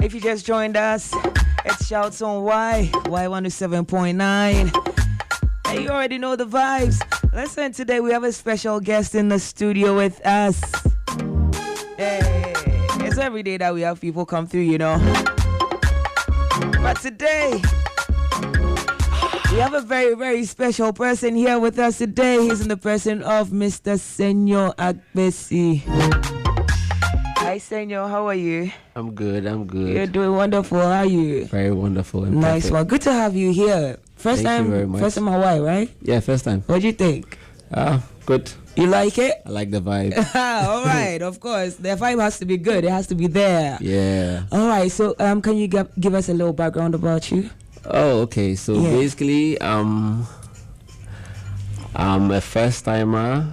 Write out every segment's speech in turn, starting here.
If you just joined us, it's Shouts on Y107.9. And you already know the vibes. Listen, today we have a special guest in the studio with us. Hey, it's every day that we have people come through, you know. But today, we have a very, very special person here with us today. He's in the person of Mr. Senor Agbesi. Hi, Senor. How are you? I'm good. You're doing wonderful. How are you? Very wonderful. And nice perfect. one. Good to have you here. Thank you very much. First time Hawaii, right? Yeah, first time. What do you think? Good. You like it? I like the vibe. All right, of course. The vibe has to be good. It has to be there. Yeah. All right. So, can you give us a little background about you? Oh, okay. So basically, I'm a first timer.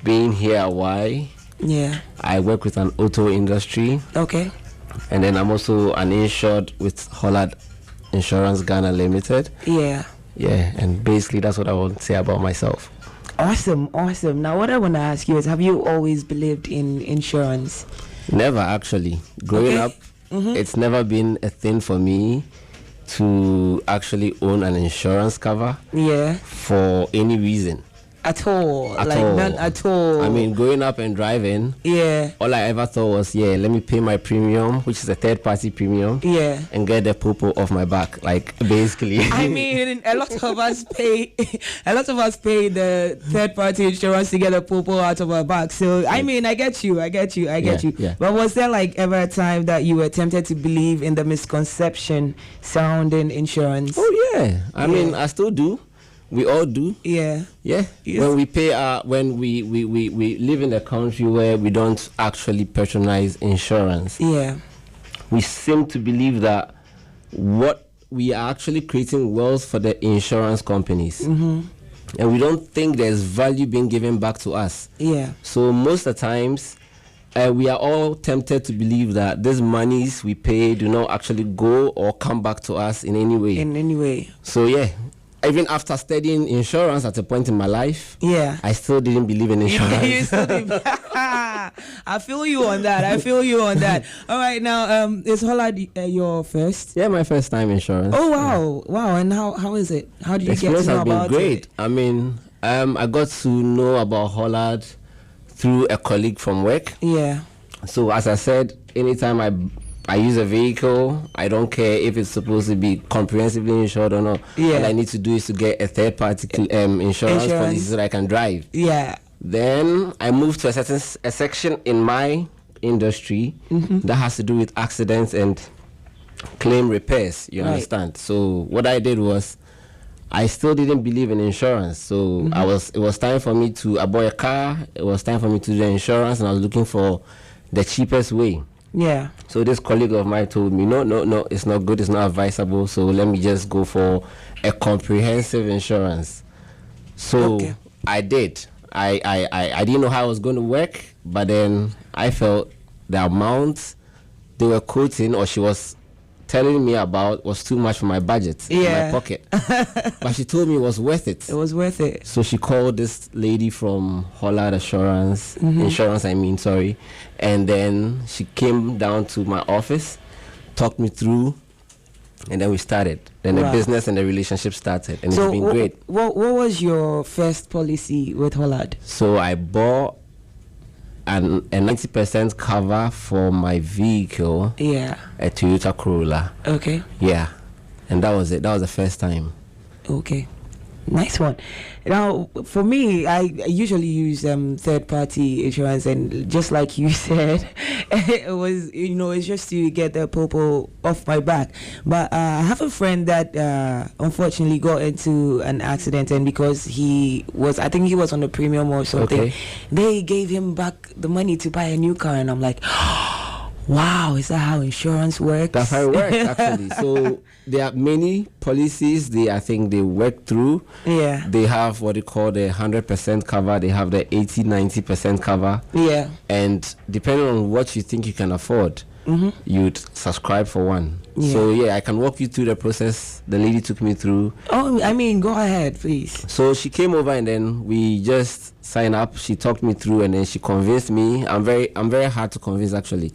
Being here a while. Yeah. I work with an auto industry. Okay. And then I'm also an insured with Hollard Insurance Ghana Limited. Yeah. Yeah. And basically, that's what I want to say about myself. Awesome. Now, what I want to ask you is, have you always believed in insurance? Never, actually. Growing up, it's never been a thing for me to actually own an insurance cover. Yeah. For any reason. At all. None at all. I mean, growing up and driving, all I ever thought was, let me pay my premium, which is a third-party premium, and get the popo off my back, like, basically. I mean, a lot of us pay the third-party insurance to get a popo out of our back. So, I mean, I get you. Yeah. But was there, ever a time that you were tempted to believe in the misconception surrounding insurance? Oh, yeah. I mean, I still do. We all do. Yeah. Yes. When we pay when we live in a country where we don't actually patronize insurance. Yeah. We seem to believe that what we are actually creating wealth for the insurance companies. And we don't think there's value being given back to us. Yeah. So most of the times we are all tempted to believe that these monies we pay do not actually go or come back to us in any way. So even after studying insurance at a point in my life, I still didn't believe in insurance. You still didn't. I feel you on that. All right, now, is Hollard your first? Yeah, my first time insurance. Oh, wow. And how is it? How did you get to know about it? The experience has been great. I mean, I got to know about Hollard through a colleague from work. Yeah. So, as I said, anytime I use a vehicle, I don't care if it's supposed to be comprehensively insured or not. Yeah. All I need to do is to get a third-party insurance policy so that I can drive. Yeah. Then I moved to a section in my industry that has to do with accidents and claim repairs. You understand? So what I did was, I still didn't believe in insurance. So it was time for me I bought a car. It was time for me to do the insurance, and I was looking for the cheapest way. Yeah. So this colleague of mine told me, no, it's not good, it's not advisable, so let me just go for a comprehensive insurance. So I did. I didn't know how it was going to work, but then I felt the amount they were quoting, or she was telling me about, was too much for my budget, my pocket. But she told me it was worth it. It was worth it. So she called this lady from Hollard Insurance, and then she came down to my office, talked me through, and then we started. Then the business and the relationship started, and it's been great. What was your first policy with Hollard? So I bought a 90% cover for my vehicle. Yeah. A Toyota Corolla. Okay. Yeah. And that was it. That was the first time. Okay. Nice one. Now, for me, I usually use third-party insurance, and just like you said, it was, it's just to get the popo off my back. But I have a friend that unfortunately got into an accident, and because I think he was on the premium or something, they gave him back the money to buy a new car, and I'm like, wow, is that how insurance works? That's how it works, actually. So there are many policies I think they work through. Yeah. They have what they call the 100% cover. They have the 80-90% cover. Yeah. And depending on what you think you can afford, you'd subscribe for one. Yeah. So I can walk you through the process the lady took me through. Oh, I mean, go ahead, please. So she came over and then we just signed up. She talked me through and then she convinced me. I'm very hard to convince, actually.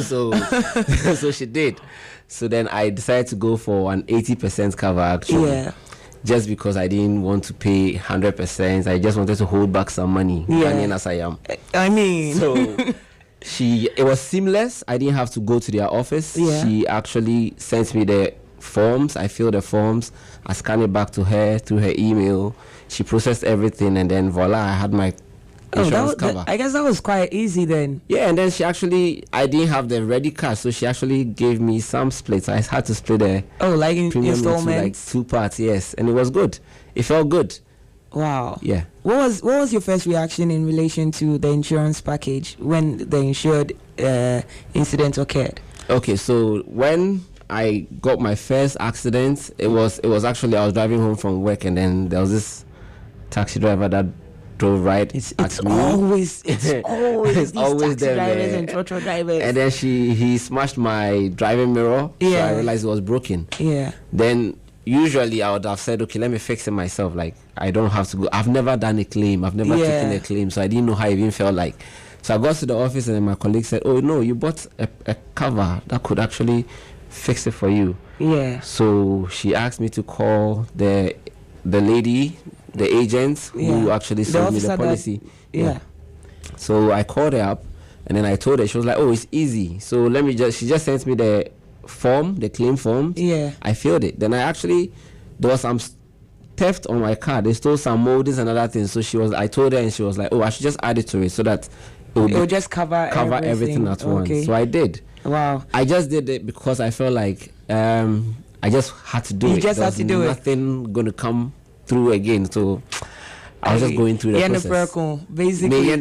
so she did. So then I decided to go for an 80% cover, actually. Yeah. Just because I didn't want to pay 100%. I just wanted to hold back some money. Ghanaian as I am. I mean. So it was seamless. I didn't have to go to their office. Yeah. She actually sent me the forms. I filled the forms. I scanned it back to her through her email. She processed everything, and then voila, I had my insurance cover. I guess that was quite easy then. Yeah, and then I didn't have the ready cash, so she actually gave me some splits. I had to split the premium installments, into like 2 parts. Yes, and it was good. It felt good. Wow. Yeah. What was your first reaction in relation to the insurance package when the insured incident occurred? Okay, so when I got my first accident, it was actually I was driving home from work, and then there was this taxi driver that drove right at me. Always these taxi there, drivers man. and trotro drivers. And then he smashed my driving mirror. So I realized it was broken. Yeah. Then usually I would have said, okay, let me fix it myself. Like, I don't have to go. I've never done a claim. I've never taken a claim, so I didn't know how it even felt like. So I got to the office, and then my colleague said, oh no, you bought a cover that could actually fix it for you. Yeah. So she asked me to call the lady, the agent who actually sold me the policy. So I called her up, and then I told her. She was like, oh, it's easy. So she just sent me the form, the claim form. Yeah. I filled it. Then there was some theft on my car. They stole some moldings and other things. So I told her, and she was like, oh, I should just add it to it so that it will just cover everything at once. So I did. Wow. I just did it because I felt like I just had to do it. You just had to do it. Nothing going to come through again. So I was just going through the process. Basically.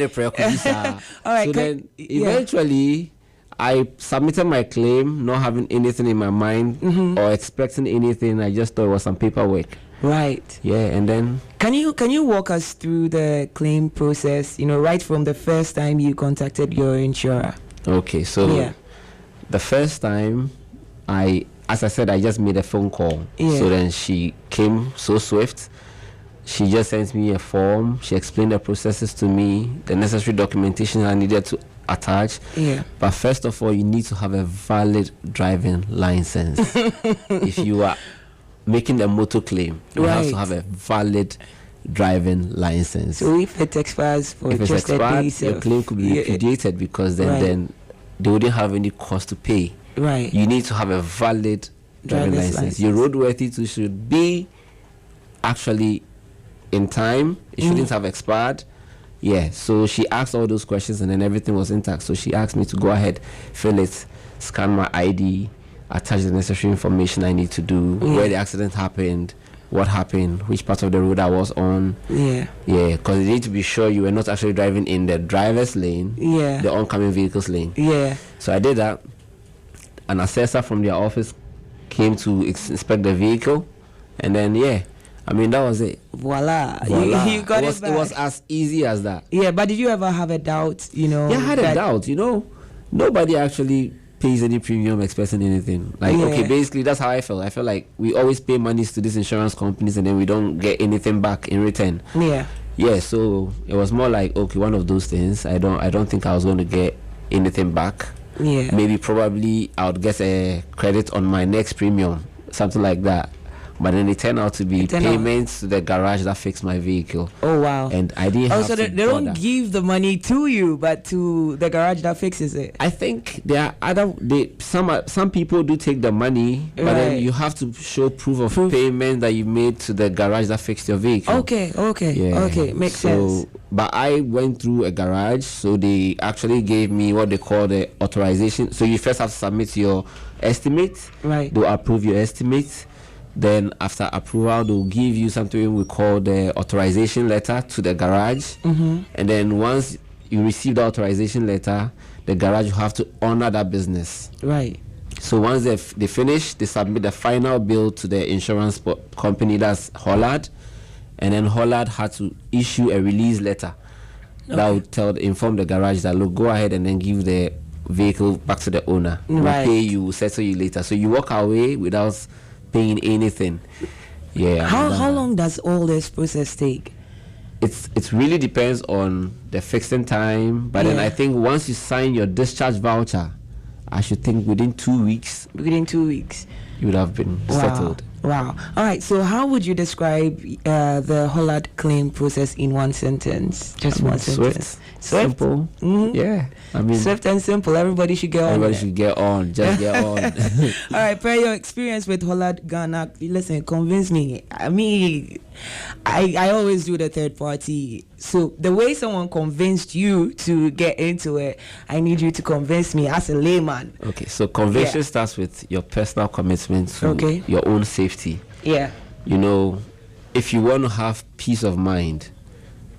All right. So then eventually I submitted my claim, not having anything in my mind or expecting anything. I just thought it was some paperwork. Right. Yeah, and then can you walk us through the claim process? Right from the first time you contacted your insurer. Okay, so the first time as I said, I just made a phone call. Yeah. So then she came so swift. She just sent me a form. She explained the processes to me, the necessary documentation I needed to attach. Yeah. But first of all, you need to have a valid driving license. If you are making a motor claim, you have to have a valid driving license. So if it expires for if just expired, a day, your claim could be repudiated because then they wouldn't have any cost to pay. Right. You need to have a valid driving license. Your roadworthy too should be actually in time. It shouldn't have expired. Yeah. So she asked all those questions, and then everything was intact. So she asked me to go ahead, fill it, scan my ID, attach the necessary information I need to do, where the accident happened, what happened, which part of the road I was on. Yeah. Yeah, because you need to be sure you were not actually driving in the driver's lane, the oncoming vehicle's lane. Yeah. So I did that. An assessor from their office came to inspect the vehicle, and then that was it. Voila. You got it back. It was as easy as that. Yeah, but did you ever have a doubt? Yeah, I had a doubt. Nobody actually pays any premium expecting anything. Basically that's how I felt. I felt like we always pay monies to these insurance companies, and then we don't get anything back in return. Yeah, so it was more like, okay, one of those things. I don't think I was going to get anything back. Yeah. Maybe probably I would get a credit on my next premium, something like that. But then it turned out to be payments to the garage that fixed my vehicle. Oh wow! And I didn't have so to they don't give the money to you, but to the garage that fixes it. I think there are some people do take the money, but then you have to show proof of payment that you made to the garage that fixed your vehicle. Okay, makes sense. But I went through a garage, so they actually gave me what they call the authorization. So you first have to submit your estimate. Right. They'll approve your estimate. Then after approval, they'll give you something we call the authorization letter to the garage. And then once you receive the authorization letter, the garage will have to honor that business. Right. So once they finish, they submit the final bill to the insurance company, that's Hollard. And then Hollard had to issue a release letter that would inform the garage that, look, go ahead and then give the vehicle back to the owner. We'll pay you, we'll settle you later. So you walk away without paying anything. Yeah. How long does all this process take? It really depends on the fixing time, but then I think once you sign your discharge voucher, I should think within 2 weeks. Within 2 weeks, you would have been settled. Wow. All right. So, how would you describe the Hollard claim process in one sentence? Just one sentence. Swift. Simple. Mm-hmm. Yeah. I mean, swift and simple. Everybody should get on. Everybody should get on. Just get on. All right. Per your experience with Hollard Ghana, listen, convince me. I mean, I always do the third party. So the way someone convinced you to get into it, I need you to convince me as a layman. Okay. So conviction starts with your personal commitment to your own safety. Yeah. You know, if you want to have peace of mind,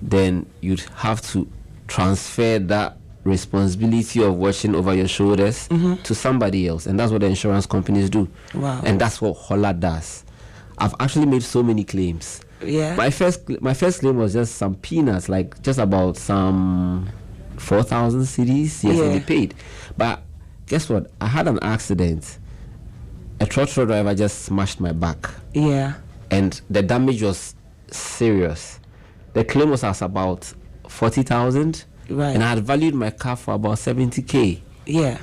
then you'd have to transfer that responsibility of watching over your shoulders to somebody else, and that's what the insurance companies do. Wow. And that's what Hollard does. I've actually made so many claims. Yeah. My first claim was just some peanuts, like just about some 4,000 cedis. Yes, and they paid. But guess what? I had an accident. A trotro driver just smashed my back. Yeah. And the damage was serious. The claim was as about 40,000. Right. And I had valued my car for about 70K. Yeah.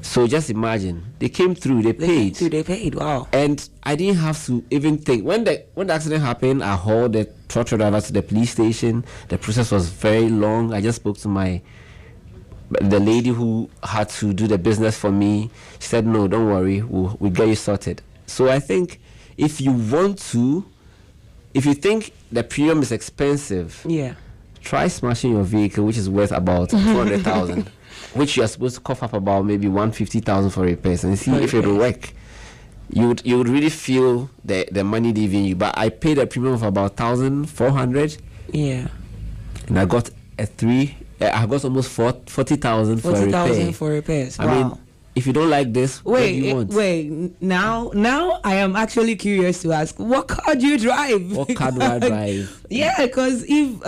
So just imagine, they came through, they paid. They paid, wow. And I didn't have to even think. When the accident happened, I hauled the trotro driver to the police station. The process was very long. I just spoke to the lady who had to do the business for me. She said, no, don't worry, we'll get you sorted. So I think if you think the premium is expensive, try smashing your vehicle, which is worth about 200,000. which you are supposed to cough up about maybe 150,000 for repairs, and see if it will work. You would really feel the money leaving you. But I paid a premium of about 1,400. Yeah. And I got I got almost 40,000 for repair. 40,000 for repairs. Wow. I mean, if you don't like this, what do you want? Wait. Now I am actually curious to ask, what car do you drive? What car do I drive? Yeah, because if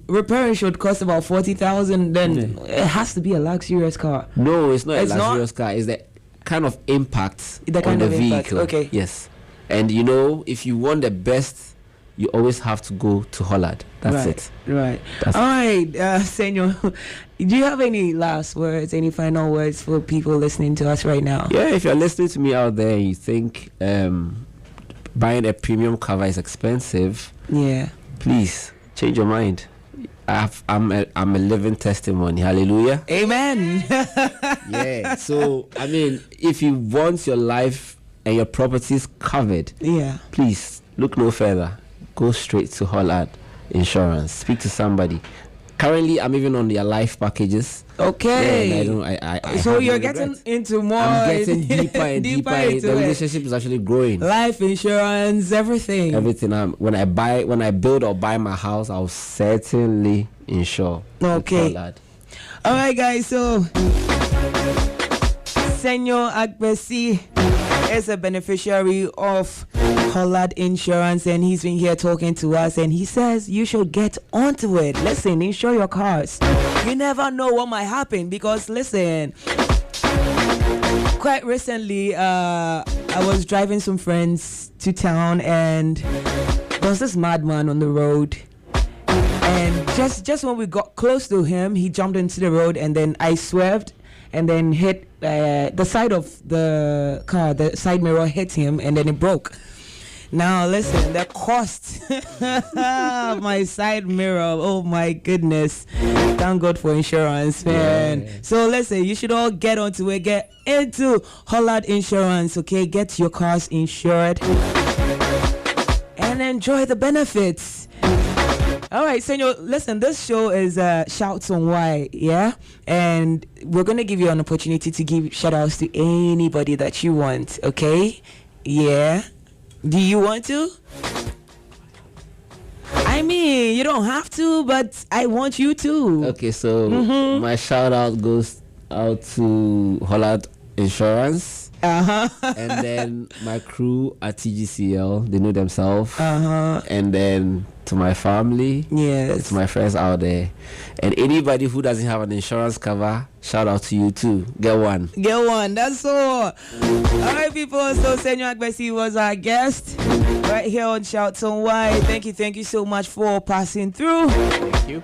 repairing should cost about 40,000, then it has to be a luxurious car. No, it's not a luxurious car. It's the kind of impact on the vehicle. Okay. Yes. And you know, if you want the best, you always have to go to Hollard. That's it. Right. All right, Senor. Do you have any last words, any final words for people listening to us right now? Yeah, if you're listening to me out there and you think buying a premium cover is expensive, please change your mind. I'm a living testimony. Hallelujah. Amen. Yeah. So I mean, if you want your life and your properties covered, please look no further. Go straight to Hollard Insurance. Speak to somebody. Currently, I'm even on their life packages. Okay. So you're getting into more. I'm getting deeper and deeper. The relationship is actually growing. Life insurance, everything. Everything. When I build or buy my house, I'll certainly insure. Okay. Hollard. All right, guys. So, Senor Agbesi is a beneficiary of Hollard Insurance, and he's been here talking to us, and he says you should get onto it. Listen, insure your cars. You never know what might happen, because listen, quite recently I was driving some friends to town, and there was this madman on the road, and just when we got close to him, he jumped into the road, and then I swerved and then hit the side of the car. The side mirror hit him, and then it broke. Now listen, the cost my side mirror, oh my goodness. Thank God for insurance, man. So listen, you should all get onto it. Get into Hollard Insurance, okay? Get your cars insured and enjoy the benefits. All right, Senor, listen, this show is Shouts on Why, yeah? And we're going to give you an opportunity to give shout-outs to anybody that you want, okay? Yeah. Do you want to? I mean, you don't have to, but I want you to. Okay, so my shout-out goes out to Hollard Insurance. And then my crew at TGCL, they know themselves. And then to my family, yes, to my friends out there, and anybody who doesn't have an insurance cover, shout out to you too. Get one. That's all. All right, people. So Senor Agbesi was our guest right here on Shouts on Why. Thank you so much for passing through. Thank you.